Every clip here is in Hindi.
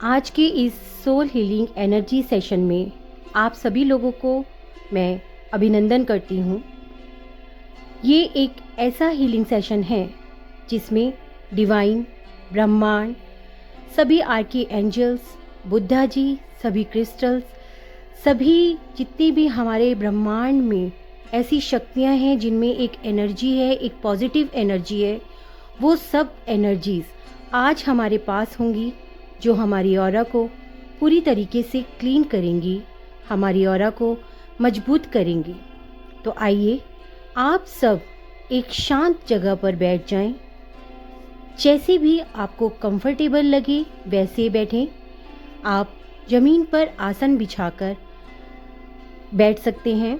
आज के इस सोल हीलिंग एनर्जी सेशन में आप सभी लोगों को मैं अभिनंदन करती हूँ। ये एक ऐसा हीलिंग सेशन है जिसमें डिवाइन, ब्रह्मांड, सभी आर्की एंजल्स, बुद्धा जी, सभी क्रिस्टल्स, सभी जितनी भी हमारे ब्रह्मांड में ऐसी शक्तियाँ हैं जिनमें एक एनर्जी है, एक पॉजिटिव एनर्जी है, वो सब एनर्जीज़ आज हमारे पास होंगी जो हमारी ऑरा को पूरी तरीके से क्लीन करेंगी, हमारी ऑरा को मजबूत करेंगी। तो आइए आप सब एक शांत जगह पर बैठ जाएं। जैसे भी आपको कंफर्टेबल लगे वैसे बैठें। आप ज़मीन पर आसन बिछाकर बैठ सकते हैं।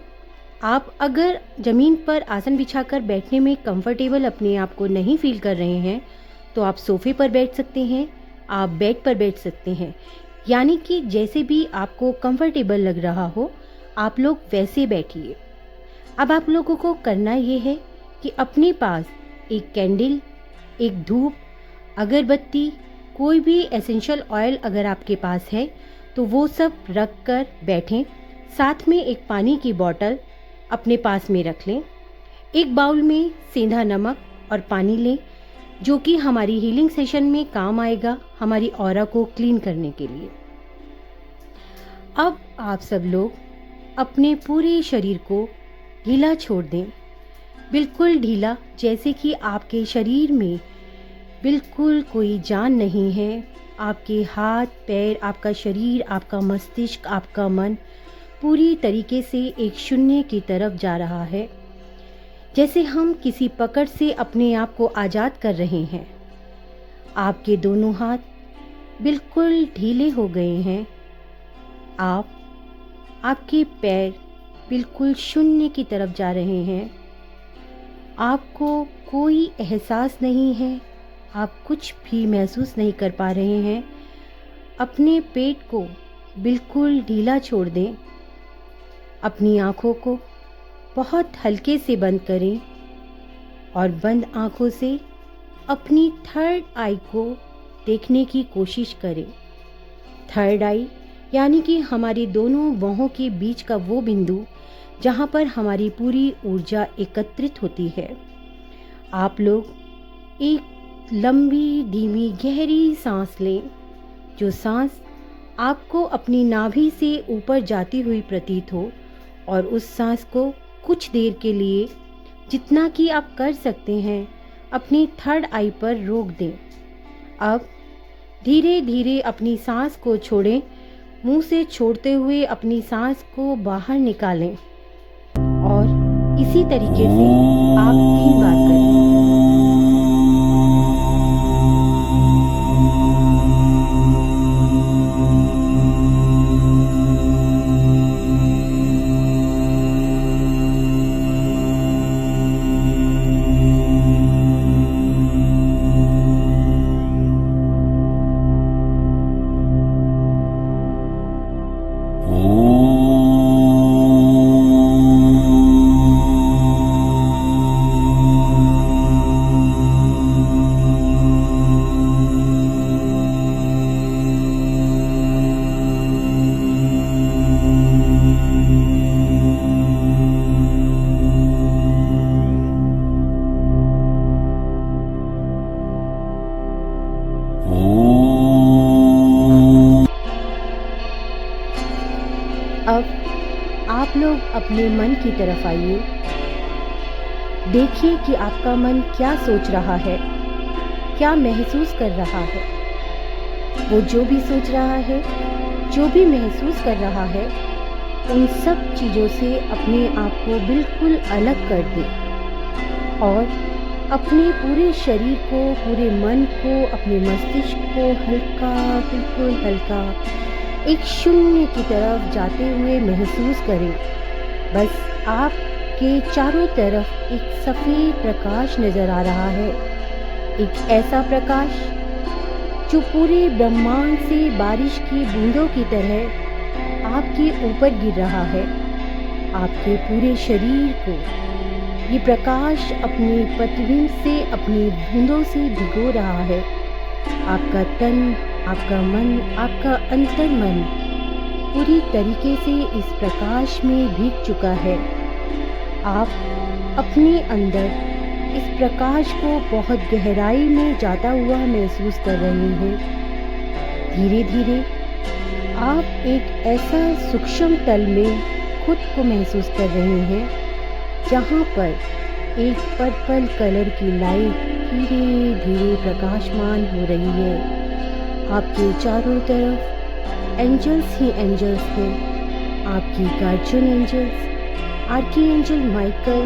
आप अगर ज़मीन पर आसन बिछाकर बैठने में कंफर्टेबल अपने आप को नहीं फील कर रहे हैं तो आप सोफ़े पर बैठ सकते हैं, आप बेड पर बैठ सकते हैं। यानी कि जैसे भी आपको कंफर्टेबल लग रहा हो आप लोग वैसे बैठिए। अब आप लोगों को करना ये है कि अपने पास एक कैंडल, एक धूप, अगरबत्ती, कोई भी एसेंशियल ऑयल अगर आपके पास है तो वो सब रख कर बैठें। साथ में एक पानी की बोतल अपने पास में रख लें। एक बाउल में सेंधा नमक और पानी लें जो कि हमारी हीलिंग सेशन में काम आएगा, हमारी ऑरा को क्लीन करने के लिए। अब आप सब लोग अपने पूरे शरीर को ढीला छोड़ दें, बिल्कुल ढीला, जैसे कि आपके शरीर में बिल्कुल कोई जान नहीं है। आपके हाथ पैर, आपका शरीर, आपका मस्तिष्क, आपका मन पूरी तरीके से एक शून्य की तरफ जा रहा है, जैसे हम किसी पकड़ से अपने आप को आज़ाद कर रहे हैं। आपके दोनों हाथ बिल्कुल ढीले हो गए हैं। आपके पैर बिल्कुल शून्य की तरफ जा रहे हैं। आपको कोई एहसास नहीं है, आप कुछ भी महसूस नहीं कर पा रहे हैं। अपने पेट को बिल्कुल ढीला छोड़ दें। अपनी आँखों को बहुत हल्के से बंद करें और बंद आँखों से अपनी थर्ड आई को देखने की कोशिश करें। थर्ड आई यानी कि हमारी दोनों बाहों के बीच का वो बिंदु जहाँ पर हमारी पूरी ऊर्जा एकत्रित होती है। आप लोग एक लंबी, धीमी, गहरी सांस लें, जो सांस आपको अपनी नाभि से ऊपर जाती हुई प्रतीत हो, और उस सांस को कुछ देर के लिए, जितना कि आप कर सकते हैं, अपनी थर्ड आई पर रोक दें। अब धीरे धीरे अपनी सांस को छोड़ें। मुंह से छोड़ते हुए अपनी सांस को बाहर निकालें और इसी तरीके से आप 3 बार करें। अब आप लोग अपने मन की तरफ आइए। देखिए कि आपका मन क्या सोच रहा है, क्या महसूस कर रहा है। वो जो भी सोच रहा है, जो भी महसूस कर रहा है, उन सब चीज़ों से अपने आप को बिल्कुल अलग कर दें और अपने पूरे शरीर को, पूरे मन को, अपने मस्तिष्क को हल्का, बिल्कुल हल्का, एक शून्य की तरफ जाते हुए महसूस करें। बस आपके चारों तरफ एक सफ़ेद प्रकाश नज़र आ रहा है, एक ऐसा प्रकाश जो पूरे ब्रह्मांड से बारिश की बूंदों की तरह आपके ऊपर गिर रहा है। आपके पूरे शरीर को ये प्रकाश अपने प्रतिबिंब से, अपनी बूंदों से भिगो रहा है। आपका तन, आपका मन, आपका अंतर्मन पूरी तरीके से इस प्रकाश में भीग चुका है। आप अपने अंदर इस प्रकाश को बहुत गहराई में जाता हुआ महसूस कर रहे हैं। धीरे धीरे आप एक ऐसा सूक्ष्म तल में खुद को महसूस कर रहे हैं जहाँ पर एक पर्पल कलर की लाइट धीरे धीरे प्रकाशमान हो रही है। आपके चारों तरफ एंजल्स ही एंजल्स हैं। आपकी गार्जियन एंजल्स, आर्कीएंजल माइकल,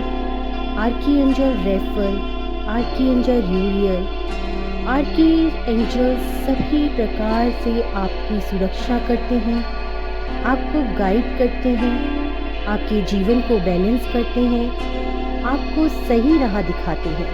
आर्कीएंजल रेफल, आर्कीएंजल यूरियल, आर्कीएंजल सभी प्रकार से आपकी सुरक्षा करते हैं, आपको गाइड करते हैं, आपके जीवन को बैलेंस करते हैं, आपको सही राह दिखाते हैं।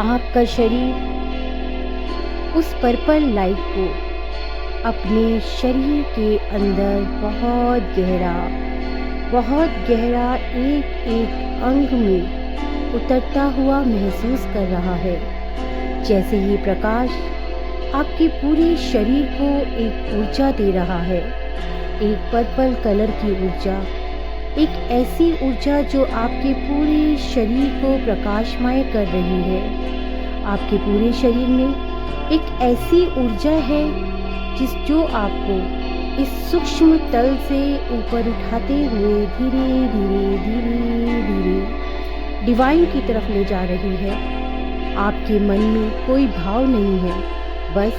आपका शरीर उस पर्पल लाइट को अपने शरीर के अंदर बहुत गहरा एक एक अंग में उतरता हुआ महसूस कर रहा है। जैसे ये प्रकाश आपके पूरे शरीर को एक ऊर्जा दे रहा है, एक पर्पल कलर की ऊर्जा, एक ऐसी ऊर्जा जो आपके पूरे शरीर को प्रकाशमय कर रही है। आपके पूरे शरीर में एक ऐसी ऊर्जा है जो आपको इस सूक्ष्म तल से ऊपर उठाते हुए धीरे धीरे डिवाइन की तरफ ले जा रही है। आपके मन में कोई भाव नहीं है, बस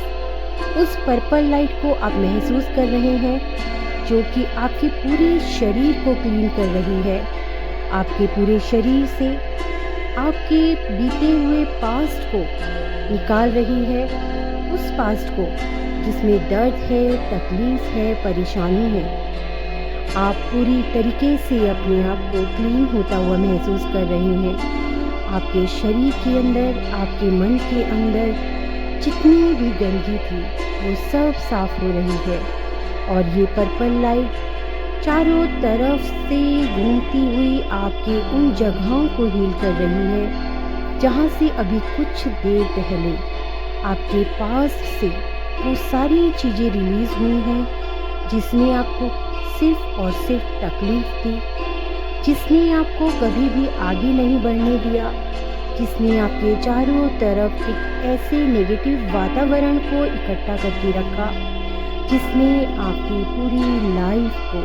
उस पर्पल लाइट को आप महसूस कर रहे हैं जो कि आपके पूरे शरीर को क्लीन कर रही है। आपके पूरे शरीर से आपके बीते हुए पास्ट को निकाल रही है, उस पास्ट को जिसमें दर्द है, तकलीफ है, परेशानी है। आप पूरी तरीके से अपने आप को क्लीन होता हुआ महसूस कर रहे हैं। आपके शरीर के अंदर, आपके मन के अंदर जितनी भी गंदगी थी वो सब साफ हो रही है और ये पर्पल लाइट चारों तरफ से घूमती हुई आपके उन जगहों को हील कर रही है जहाँ से अभी कुछ देर पहले आपके पास से वो सारी चीज़ें रिलीज़ हुई हैं जिसने आपको सिर्फ और सिर्फ तकलीफ़ दी, जिसने आपको कभी भी आगे नहीं बढ़ने दिया, जिसने आपके चारों तरफ एक ऐसे नेगेटिव वातावरण को इकट्ठा करके रखा, जिसने आपकी पूरी लाइफ को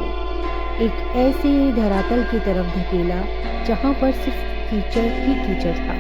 एक ऐसे धरातल की तरफ धकेला जहाँ पर सिर्फ कीचड़ ही कीचड़ था।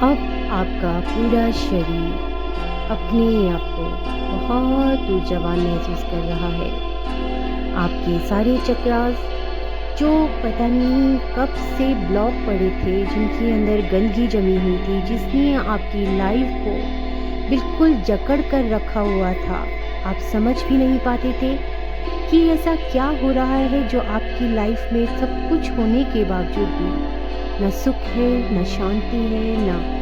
अब आपका पूरा शरीर अपने आप को बहुत ऊर्जावान महसूस कर रहा है। आपके सारे चक्रास जो पता नहीं कब से ब्लॉक पड़े थे, जिनके अंदर गंदगी जमी हुई थी, जिसने आपकी लाइफ को बिल्कुल जकड़ कर रखा हुआ था, आप समझ भी नहीं पाते थे कि ऐसा क्या हो रहा है जो आपकी लाइफ में सब कुछ होने के बावजूद भी न सुख है, न शांति है, न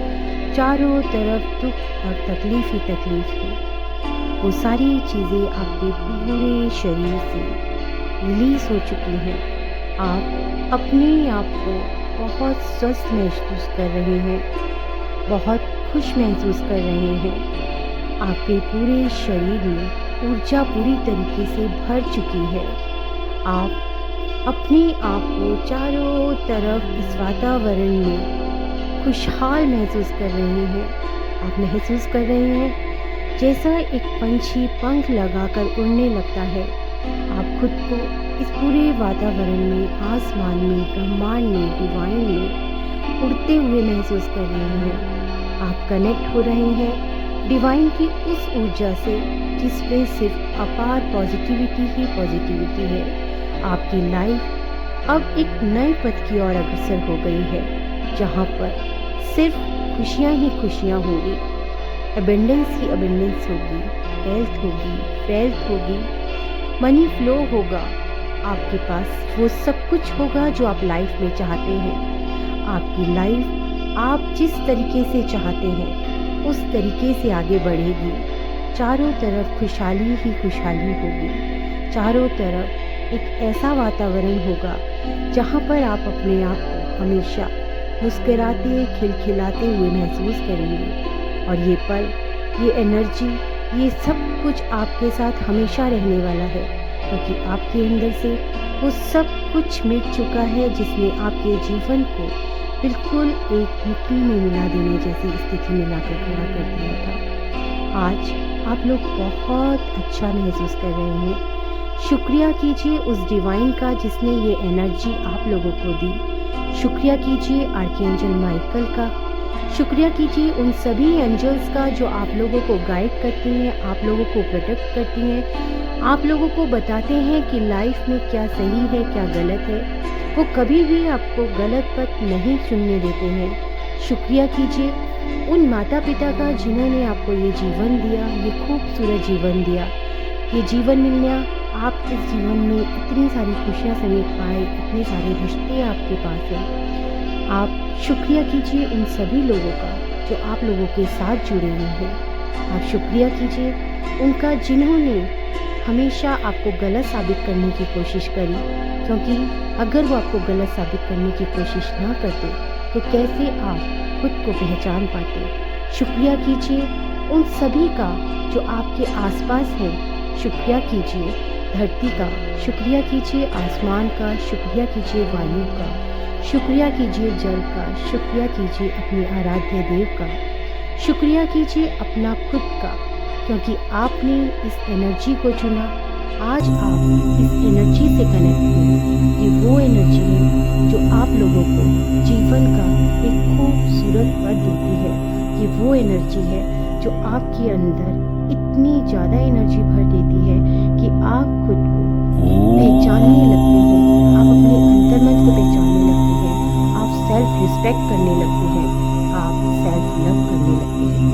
चारों तरफ दुख और तकलीफ ही तकलीफ है। वो सारी चीज़ें आपके पूरे शरीर से रिलीज हो चुकी हैं। आप अपने आप को बहुत स्वस्थ महसूस कर रहे हैं, बहुत खुश महसूस कर रहे हैं। आपके पूरे शरीर में ऊर्जा पूरी तरीके से भर चुकी है। आप अपने आप को चारों तरफ इस वातावरण में खुशहाल महसूस कर रहे हैं। आप महसूस कर रहे हैं जैसा एक पंछी पंख लगाकर उड़ने लगता है। आप खुद को इस पूरे वातावरण में, आसमान में, ब्रह्मांड में, डिवाइन में उड़ते हुए महसूस कर रहे हैं। आप कनेक्ट हो रहे हैं डिवाइन की उस ऊर्जा से जिसमें सिर्फ अपार पॉजिटिविटी ही पॉजिटिविटी है। आपकी लाइफ अब एक नए पथ की ओर अग्रसर हो गई है, जहाँ पर सिर्फ खुशियाँ ही खुशियाँ होंगी, एबेंडेंस ही एबेंडेंस होगी, हेल्थ होगी, वेल्थ होगी, मनी फ्लो होगा। आपके पास वो सब कुछ होगा जो आप लाइफ में चाहते हैं। आपकी लाइफ आप जिस तरीके से चाहते हैं उस तरीके से आगे बढ़ेगी। चारों तरफ खुशहाली ही खुशहाली होगी। चारों तरफ एक ऐसा वातावरण होगा जहाँ पर आप अपने आप को हमेशा मुस्कुराते खिलखिलाते हुए महसूस करेंगे। और ये पल, ये एनर्जी, ये सब कुछ आपके साथ हमेशा रहने वाला है, क्योंकि आपके अंदर से वो सब कुछ मिट चुका है जिसने आपके जीवन को बिल्कुल एक मिट्टी में मिला देने जैसी स्थिति में लाकर खड़ा कर दिया था। आज आप लोग बहुत अच्छा महसूस कर रहे हैं। शुक्रिया कीजिए उस डिवाइन का जिसने ये एनर्जी आप लोगों को दी। शुक्रिया कीजिए आर्कएंजल माइकल का। शुक्रिया कीजिए उन सभी एंजल्स का जो आप लोगों को गाइड करती हैं, आप लोगों को प्रोटेक्ट करती हैं, आप लोगों को बताते हैं कि लाइफ में क्या सही है, क्या गलत है। वो कभी भी आपको गलत पथ नहीं चुनने देते हैं। शुक्रिया कीजिए उन माता पिता का जिन्होंने आपको ये जीवन दिया, ये खूबसूरत जीवन दिया। ये जीवन मिलना, आप इस जीवन में इतनी सारी खुशियाँ समेट पाए, इतने सारे रिश्ते आपके पास हैं। आप शुक्रिया कीजिए उन सभी लोगों का जो आप लोगों के साथ जुड़े हुए हैं। आप शुक्रिया कीजिए उनका जिन्होंने हमेशा आपको गलत साबित करने की कोशिश करी, क्योंकि अगर वो आपको गलत साबित करने की कोशिश ना करते तो कैसे आप खुद को पहचान पाते। शुक्रिया कीजिए उन सभी का जो आपके आसपास है शुक्रिया कीजिए। धरती का शुक्रिया कीजिए, आसमान का शुक्रिया कीजिए, वायु का शुक्रिया कीजिए, जल का शुक्रिया कीजिए, अपने आराध्य देव का शुक्रिया कीजिए, अपना खुद का, क्योंकि आपने इस एनर्जी को चुना। आज आप इस एनर्जी से कनेक्ट हुए। ये वो एनर्जी है जो आप लोगों को जीवन का एक खूबसूरत पद देती है। ये वो एनर्जी है जो आपके अंदर इतनी ज़्यादा एनर्जी भर देती है कि आप खुद को पहचानने लगते हैं, आप अपने अंतर्मन को पहचानने लगते हैं, आप सेल्फ रिस्पेक्ट करने लगते हैं, आप सेल्फ लव करने लगते हैं।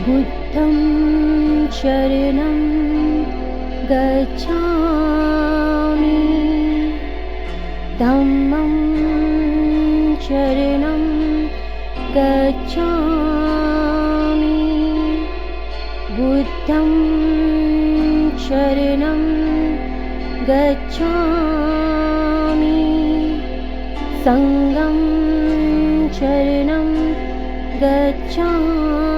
बुद्धं शरणं गच्छामि धम्मं शरणं गच्छामि बुद्धं शरणं गच्छामि संघं शरणं गच्छामि